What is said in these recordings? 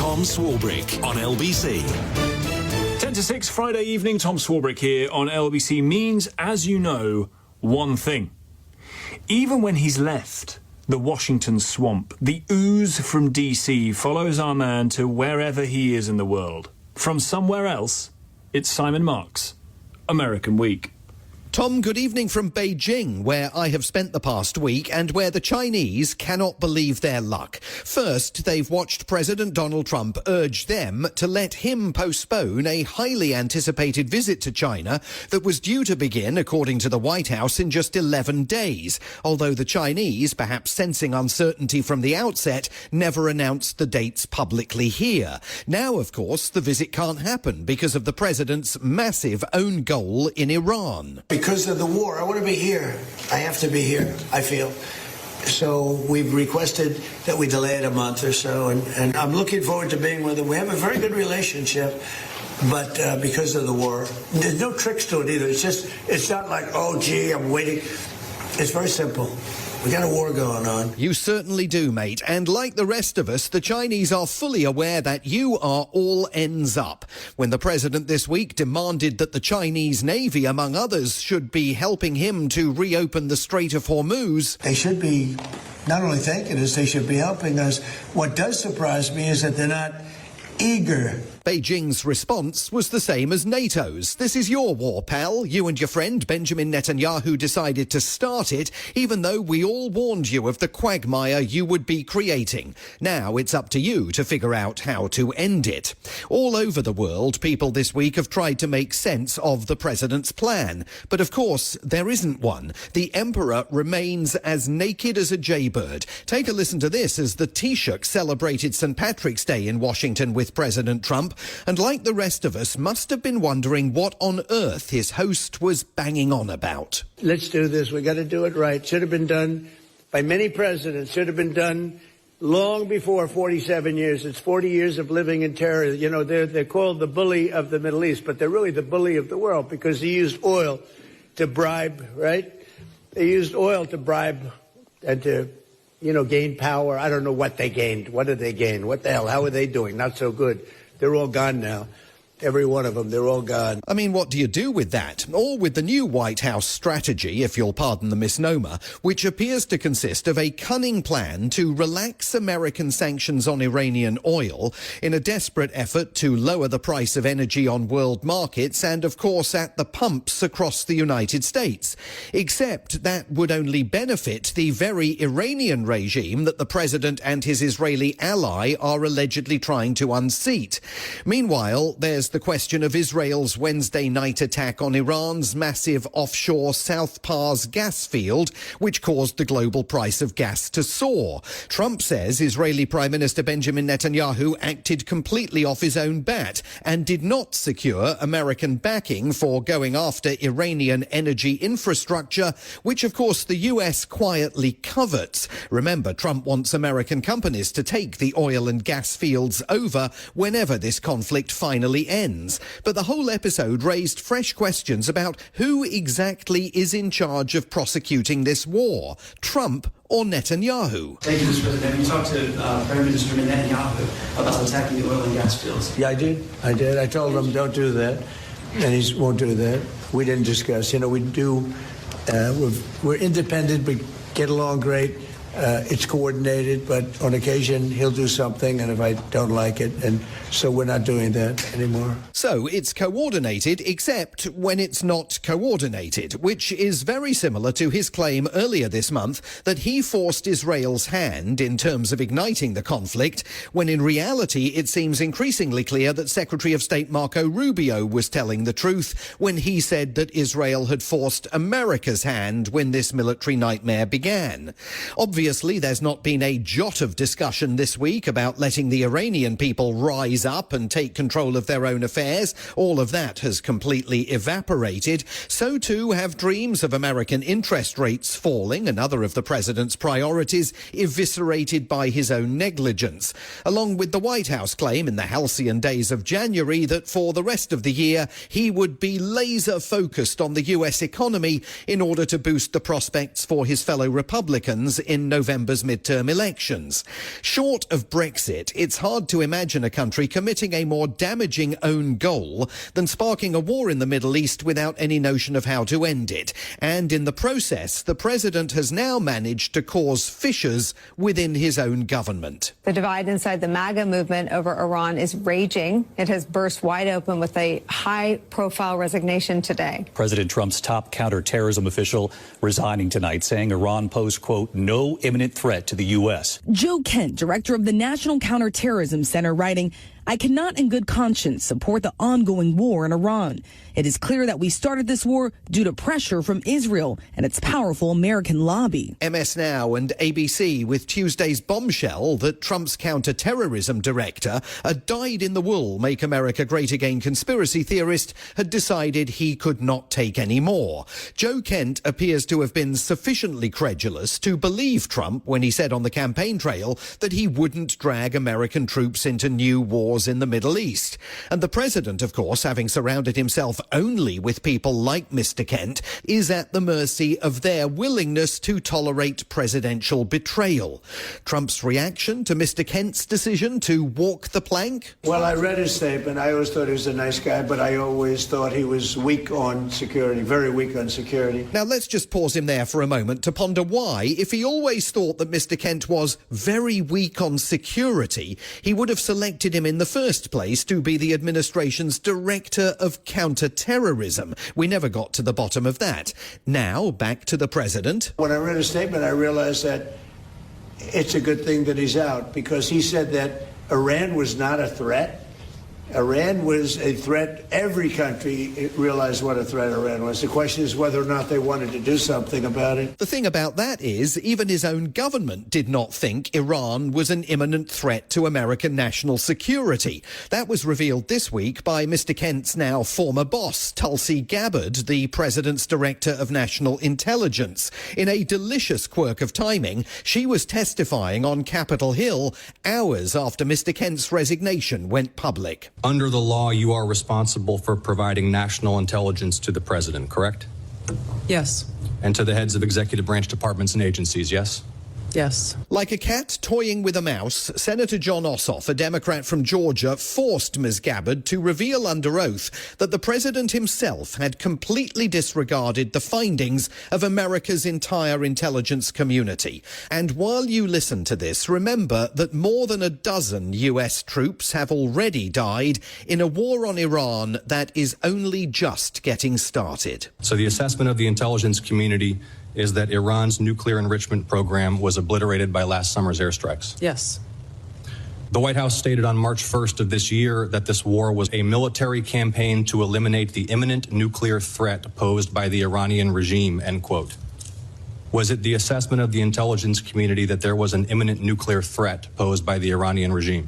Tom Swarbrick on LBC. 10 to 6, Friday evening, Tom Swarbrick here on LBC means, as you know, one thing. Even when he's left the Washington swamp, the ooze from DC follows our man to wherever he is in the world. From somewhere else, it's Simon Marks, American Week. Tom, good evening from Beijing, where I have spent the past week and where the Chinese cannot believe their luck. First, they've watched President Donald Trump urge them to let him postpone a highly anticipated visit to China that was due to begin, according to the White House, in just 11 days. Although the Chinese, perhaps sensing uncertainty from the outset, never announced the dates publicly here. Now, of course, the visit can't happen because of the president's massive own goal in Iran. Because of the war, I want to be here. I have to be here, I feel. So we've requested that we delay it a month or so, and I'm looking forward to being with them. We have a very good relationship, but because of the war, there's no tricks to it either. It's not like, oh, gee, I'm waiting. It's very simple. We got a war going on. You certainly do, mate. And like the rest of us, the Chinese are fully aware that you are all ends up. When the president this week demanded that the Chinese Navy, among others, should be helping him to reopen the Strait of Hormuz. They should be not only thanking us, they should be helping us. What does surprise me is that they're not eager. Beijing's response was the same as NATO's. This is your war, pal. You and your friend Benjamin Netanyahu decided to start it, even though we all warned you of the quagmire you would be creating. Now it's up to you to figure out how to end it. All over the world, people this week have tried to make sense of the president's plan. But of course, there isn't one. The emperor remains as naked as a jaybird. Take a listen to this as the Taoiseach celebrated St. Patrick's Day in Washington with President Trump, and like the rest of us, must have been wondering what on earth his host was banging on about. Let's do this. We got to do it right. Should have been done by many presidents. Should have been done long before 47 years. It's 40 years of living in terror. You know, they're called the bully of the Middle East, but they're really the bully of the world because he used oil to bribe, right? They used oil to bribe and to, gain power. I don't know what they gained. What did they gain? What the hell? How are they doing? Not so good. They're all gone now. Every one of them, they're all gone. I mean, what do you do with that? Or with the new White House strategy, if you'll pardon the misnomer, which appears to consist of a cunning plan to relax American sanctions on Iranian oil in a desperate effort to lower the price of energy on world markets and, of course, at the pumps across the United States. Except that would only benefit the very Iranian regime that the president and his Israeli ally are allegedly trying to unseat. Meanwhile, there's the question of Israel's Wednesday night attack on Iran's massive offshore South Pars gas field, which caused the global price of gas to soar. Trump says Israeli Prime Minister Benjamin Netanyahu acted completely off his own bat and did not secure American backing for going after Iranian energy infrastructure, which of course the US quietly covets. Remember, Trump wants American companies to take the oil and gas fields over whenever this conflict finally ends. But the whole episode raised fresh questions about who exactly is in charge of prosecuting this war, Trump or Netanyahu. Thank you, Mr. President. Have you talked to Prime Minister Netanyahu about attacking the oil and gas fields? Yeah, I did. I told him don't do that, and he won't do that. We didn't discuss. We do. We're independent, but get along great. It's coordinated, but on occasion he'll do something, and if I don't like it, and so we're not doing that anymore. So it's coordinated, except when it's not coordinated, which is very similar to his claim earlier this month that he forced Israel's hand in terms of igniting the conflict, when in reality it seems increasingly clear that Secretary of State Marco Rubio was telling the truth when he said that Israel had forced America's hand when this military nightmare began. Obviously, there's not been a jot of discussion this week about letting the Iranian people rise up and take control of their own affairs. All of that has completely evaporated. So too have dreams of American interest rates falling, another of the president's priorities, eviscerated by his own negligence. Along with the White House claim in the halcyon days of January that for the rest of the year he would be laser focused on the US economy in order to boost the prospects for his fellow Republicans in November's midterm elections. Short of Brexit, it's hard to imagine a country committing a more damaging own goal than sparking a war in the Middle East without any notion of how to end it. And in the process, the president has now managed to cause fissures within his own government. The divide inside the MAGA movement over Iran is raging. It has burst wide open with a high-profile resignation today. President Trump's top counterterrorism official resigning tonight, saying Iran posed, quote, no imminent threat to the U.S. Joe Kent, director of the National Counterterrorism Center, writing, I cannot in good conscience support the ongoing war in Iran. It is clear that we started this war due to pressure from Israel and its powerful American lobby. MS Now and ABC with Tuesday's bombshell that Trump's counterterrorism director, a dyed-in-the-wool Make America Great Again conspiracy theorist, had decided he could not take any more. Joe Kent appears to have been sufficiently credulous to believe Trump when he said on the campaign trail that he wouldn't drag American troops into new wars in the Middle East. And the president, of course, having surrounded himself only with people like Mr. Kent, is at the mercy of their willingness to tolerate presidential betrayal. Trump's reaction to Mr. Kent's decision to walk the plank? Well, I read his statement. I always thought he was a nice guy, but I always thought he was weak on security, very weak on security. Now, let's just pause him there for a moment to ponder why, if he always thought that Mr. Kent was very weak on security, he would have selected him in the first place to be the administration's director of counterterrorism. We never got to the bottom of that. Now, back to the president. When I read his statement, I realized that it's a good thing that he's out, because he said that Iran was not a threat. Iran was a threat. Every country realized what a threat Iran was. The question is whether or not they wanted to do something about it. The thing about that is, even his own government did not think Iran was an imminent threat to American national security. That was revealed this week by Mr. Kent's now former boss, Tulsi Gabbard, the president's director of national intelligence. In a delicious quirk of timing, she was testifying on Capitol Hill hours after Mr. Kent's resignation went public. Under the law, you are responsible for providing national intelligence to the president, correct? Yes. And to the heads of executive branch departments and agencies, yes? Yes. Like a cat toying with a mouse, Senator John Ossoff, a Democrat from Georgia, forced Ms. Gabbard to reveal under oath that the president himself had completely disregarded the findings of America's entire intelligence community. And while you listen to this, remember that more than a dozen US troops have already died in a war on Iran that is only just getting started. So the assessment of the intelligence community is that Iran's nuclear enrichment program was obliterated by last summer's airstrikes. Yes. The White House stated on March 1st of this year that this war was a military campaign to eliminate the imminent nuclear threat posed by the Iranian regime, end quote. Was it the assessment of the intelligence community that there was an imminent nuclear threat posed by the Iranian regime?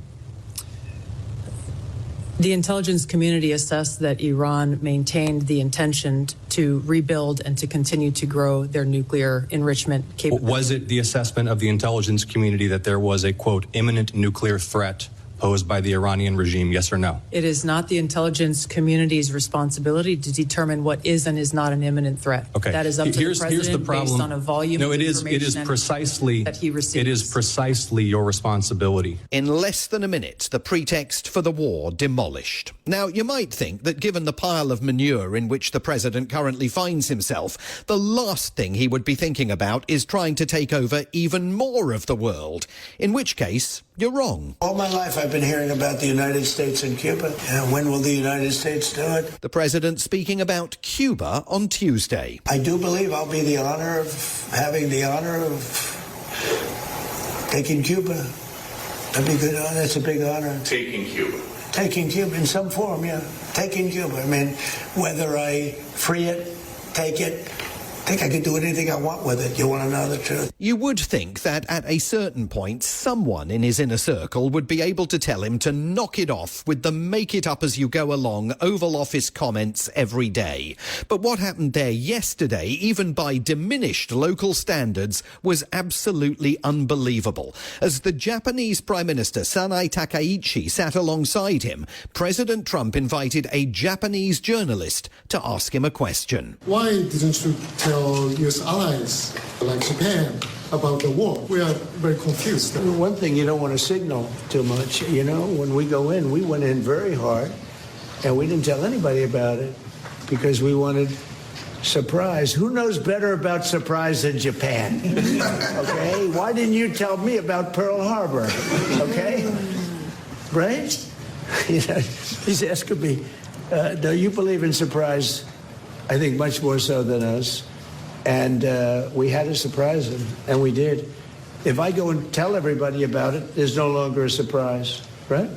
The intelligence community assessed that Iran maintained the intention to rebuild and to continue to grow their nuclear enrichment capability. Was it the assessment of the intelligence community that there was a, quote, imminent nuclear threat posed by the Iranian regime, yes or no? It is not the intelligence community's responsibility to determine what is and is not an imminent threat. Okay. That is up to the president here's the problem. Based on a volume of information that he receives. It is precisely your responsibility. In less than a minute, the pretext for the war demolished. Now, you might think that given the pile of manure in which the president currently finds himself, the last thing he would be thinking about is trying to take over even more of the world. In which case, you're wrong. All my life I've been hearing about the United States and Cuba. And when will the United States do it? The president speaking about Cuba on Tuesday. I do believe I'll be having the honor of taking Cuba. That'd be good. That's a big honor. Taking Cuba. Taking Cuba in some form, yeah. Taking Cuba. I mean, whether I free it, take it, I think I could do anything I want with it. You want to know the truth? You would think that at a certain point, someone in his inner circle would be able to tell him to knock it off with the make-it-up-as-you-go-along Oval Office comments every day. But what happened there yesterday, even by diminished local standards, was absolutely unbelievable. As the Japanese Prime Minister Sanai Takaichi sat alongside him, President Trump invited a Japanese journalist to ask him a question. Why didn't you tell U.S. allies like Japan about the war. We are very confused. One thing you don't want to signal too much, you know, when we go in, we went in very hard, and we didn't tell anybody about it because we wanted surprise. Who knows better about surprise than Japan? Okay? Why didn't you tell me about Pearl Harbor? Okay? Right? You know, he's asking me, do you believe in surprise? I think much more so than us. And we had to surprise him, and we did. If I go and tell everybody about it, there's no longer a surprise, right?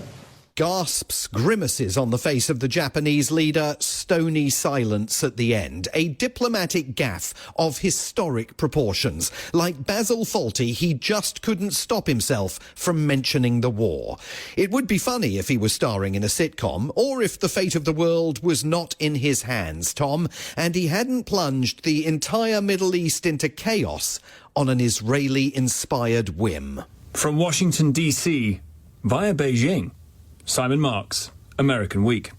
Gasps, grimaces on the face of the Japanese leader, stony silence at the end. A diplomatic gaffe of historic proportions. Like Basil Fawlty, he just couldn't stop himself from mentioning the war. It would be funny if he was starring in a sitcom, or if the fate of the world was not in his hands, Tom, and he hadn't plunged the entire Middle East into chaos on an Israeli-inspired whim. From Washington, D.C., via Beijing, Simon Marks, American Week.